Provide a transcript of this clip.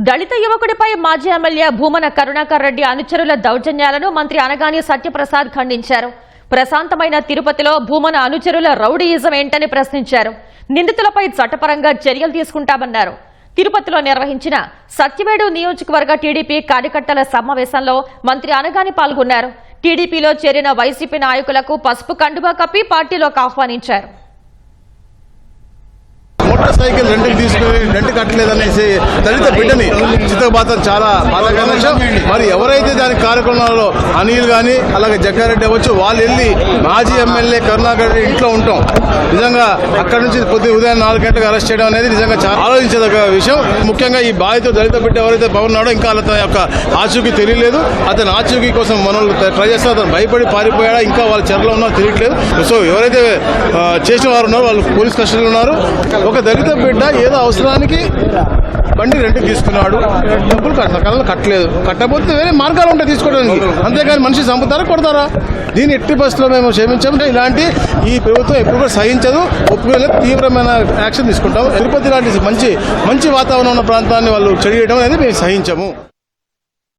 దళిత యువకుడిపై మాజీ ఎమ్మెల్యే భూమన కరుణాకర్ రెడ్డి అనుచరుల దౌర్జన్యాలను మంత్రి అనగాని సత్యప్రసాద్ ఖండించారు. ప్రశాంతమైన తిరుపతిలో భూమన అనుచరుల రౌడీయిజం ఏంటని ప్రశ్నించారు. నిందితులపై చట్టపరంగా చర్యలు తీసుకుంటామన్నారు. తిరుపతిలో నిర్వహించిన సత్యవేడు నియోజకవర్గ టీడీపీ కార్యకర్తల సమావేశంలో మంత్రి అనగాని పాల్గొన్నారు. టీడీపీలో చేరిన వైసీపీ నాయకులకు పసుపు కండువా కప్పి పార్టీలోకి ఆహ్వానించారు. మోటార్ సైకిల్ రెంట్కి తీసుకుని రెంట్ కట్టలేదనేసి దళిత బిడ్డని చిత్తబాతం చాలా బాధాకరమైన విషయం. మరి ఎవరైతే దాని కార్యక్రమాల్లో అనిల్ కానీ అలాగే జగ్గారెడ్డి అవ్వచ్చు, వాళ్ళు వెళ్ళి మాజీ ఎమ్మెల్యే కరుణాకర్ రెడ్డి ఇంట్లో ఉంటాం. నిజంగా అక్కడి నుంచి ఉదయం 4 గంటలకు అరెస్ట్ చేయడం అనేది నిజంగా చాలా ఆలోచించదగ్గ విషయం. ముఖ్యంగా ఈ బాధితుడు దళిత బిడ్డ ఎవరైతే బాగున్నాడో ఇంకా అతని యొక్క ఆచూకీ తెలియలేదు. అతని ఆచూకీ కోసం మనం ట్రై చేస్తే అతను భయపడి పారిపోయాడా, ఇంకా వాళ్ళ చెరలో ఉన్నారో తెలియట్లేదు. సో ఎవరైతే చేసిన వారు ఉన్నారో వాళ్ళు పోలీస్ కస్టడీలో ఉన్నారు. ఒక దళిత బిడ్డ ఏదో అవసరానికి బండి రెంట్కి తీసుకున్నాడు, డబ్బులు కట్టలేదు. కట్టకపోతే వేరే మార్గాలు ఉంటాయి తీసుకోవడానికి, అంతేగాని మనిషి చంపుతారా కొడతారా? దీన్ని ఎట్టి బస్సులో మేము క్షమించామంటే ఇలాంటి ఈ ప్రభుత్వం ఎప్పుడు కూడా సహించదు. ఒప్పుకోలే, తీవ్రమైన యాక్షన్ తీసుకుంటాం. తిరుపతి లాంటి మంచి వాతావరణం ఉన్న ప్రాంతాన్ని వాళ్ళు చెడియడం అనేది మేము సహించము.